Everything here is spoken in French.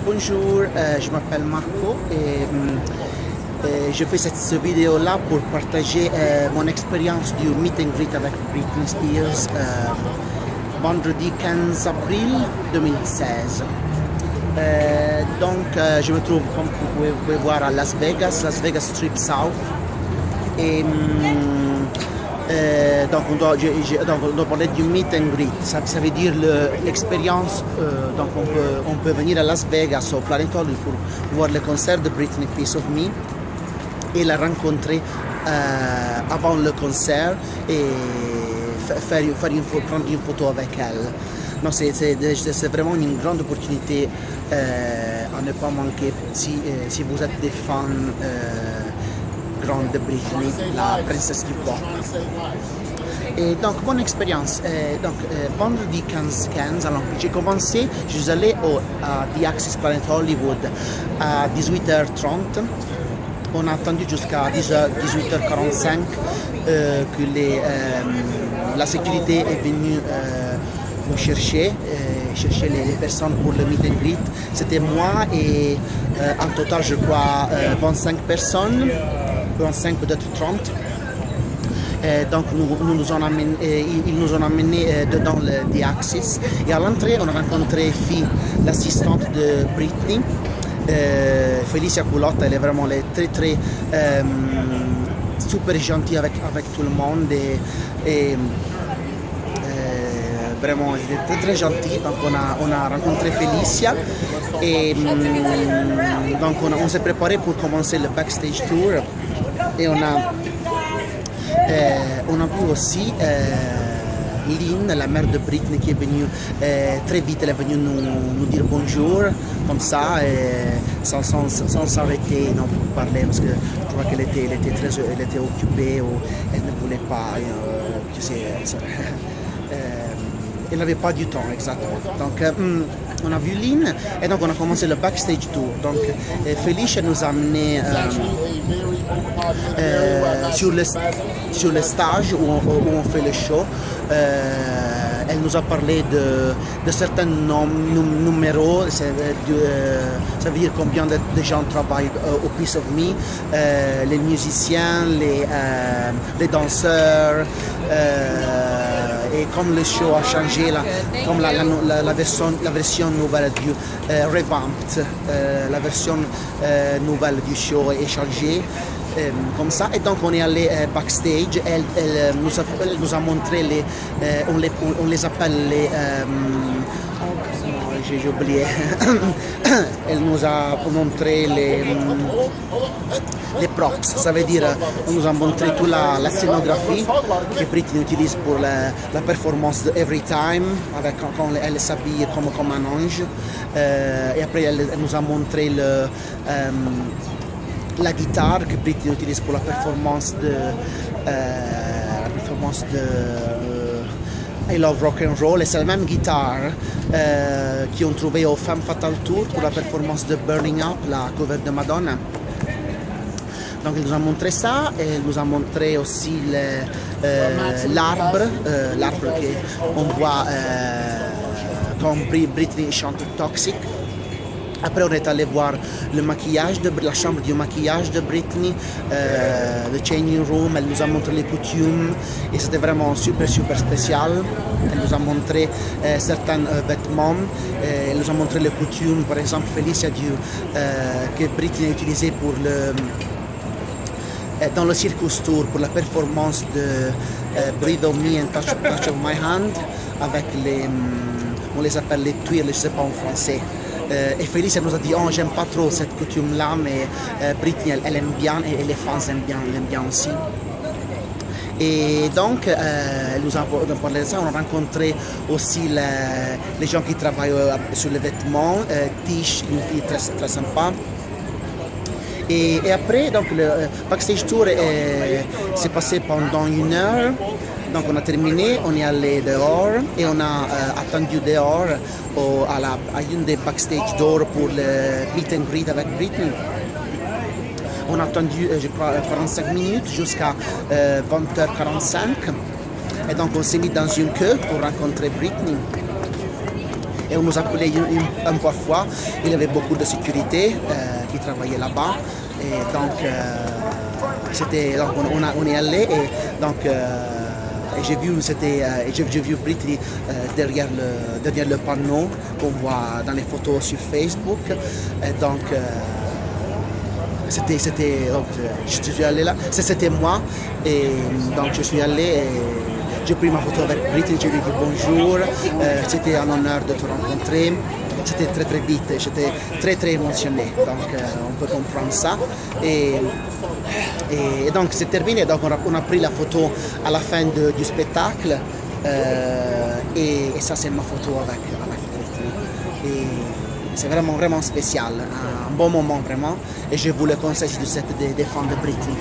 Bonjour, je m'appelle Marco et je fais cette vidéo-là pour partager mon expérience du meet and greet avec Britney Spears vendredi 15 avril 2016. Je me trouve, comme vous pouvez voir, à Las Vegas Strip South. Et donc on doit parler du meet and greet. Ça veut dire l'expérience. Donc on peut venir à Las Vegas au Planet Hollywood pour voir le concert de Britney, Piece of Me, et la rencontrer avant le concert et prendre une photo avec elle. Non, c'est vraiment une grande opportunité à ne pas manquer si vous êtes des fans grande de Britney, la princesse du pop. Et donc, mon expérience, vendredi 15, alors j'ai commencé, je suis allé à The Axis Planet Hollywood à 18h30. On a attendu jusqu'à 18h45 que la sécurité est venue nous chercher les personnes pour le meet and greet. C'était moi et en total, je crois, 25 personnes. 25, peut-être 30. Donc ils nous ont amenés dedans The Axis. Et à l'entrée, on a rencontré Fee, l'assistante de Britney. Felicia Culotta, elle est vraiment très super gentille avec tout le monde. Et vraiment, elle était très gentille. Donc on a rencontré Felicia et donc on s'est préparé pour commencer le backstage tour. Et on a vu aussi Lynn, la mère de Britney, qui est venue très vite. Elle est venue nous dire bonjour, comme ça, sans s'arrêter pour parler, parce que je crois qu'elle était occupée ou elle ne voulait pas, elle n'avait pas du temps, exactement. Donc, on a vu Lynn et donc on a commencé le backstage tour. Donc, Felicia nous a amené sur le stage où on fait le show. Elle nous a parlé de certains numéros, ça veut dire combien de gens travaillent au Piece of Me, les musiciens, les danseurs. Et comme le show a changé, comme la version nouvelle du revamped, la version nouvelle du show est changée comme ça. Et donc on est allé backstage. Elle nous a montré on les appelle les j'ai oublié. Elle nous a montré les props, ça veut dire on nous a montré toute la scénographie que Britney utilise pour la performance de Every Time, quand elle s'habille comme un ange. Et après elle nous a montré la guitare que Britney utilise pour la performance de I Love Rock and Roll, et c'est la même guitare qu'on trouvait au Femme Fatale Tour pour la performance de Burning Up, la cover de Madonna. Donc il nous a montré ça, et il nous a montré aussi l'arbre qu'on voit quand Britney chante Toxic. Après, on est allé voir le maquillage la chambre du maquillage de Britney, le changing room. Elle nous a montré les coutumes et c'était vraiment super spécial. Elle nous a montré certains vêtements. Elle nous a montré les coutumes. Par exemple, Felicia dit que Britney a utilisé dans le Circus Tour pour la performance de Breathe on Me and Touch of My Hand, avec on les appelle les twirls, je ne sais pas en français. Et Felicia nous a dit oh, j'aime pas trop cette coutume là, mais Britney elle aime bien, et les fans aiment bien aussi. Et donc elle nous a parlé de ça. On a rencontré aussi les gens qui travaillent sur les vêtements. Tish, une fille très sympa. Et après, donc, le backstage tour s'est passé pendant 1 heure. Donc on a terminé, on est allé dehors et on a attendu dehors à une des backstage doors pour le meet and greet avec Britney. On a attendu, je crois, 45 minutes jusqu'à 20h45. Et donc on s'est mis dans une queue pour rencontrer Britney. et on nous appelait une parfois. Il y avait beaucoup de sécurité qui travaillaient là-bas. Et donc, on est allé et donc et j'ai vu Britney derrière le panneau qu'on voit dans les photos sur Facebook. Et donc, donc, je suis allé là, c'était moi, et donc je suis allé et j'ai pris ma photo avec Britney, je lui ai dit bonjour, c'était un honneur de te rencontrer, c'était très vite, j'étais très émotionné, donc on peut comprendre ça. Et donc c'est terminé, donc on a pris la photo à la fin du spectacle, et ça c'est ma photo avec Britney. Et c'est vraiment spécial, un bon moment vraiment, et je vous le conseille si vous êtes des fans de Britney.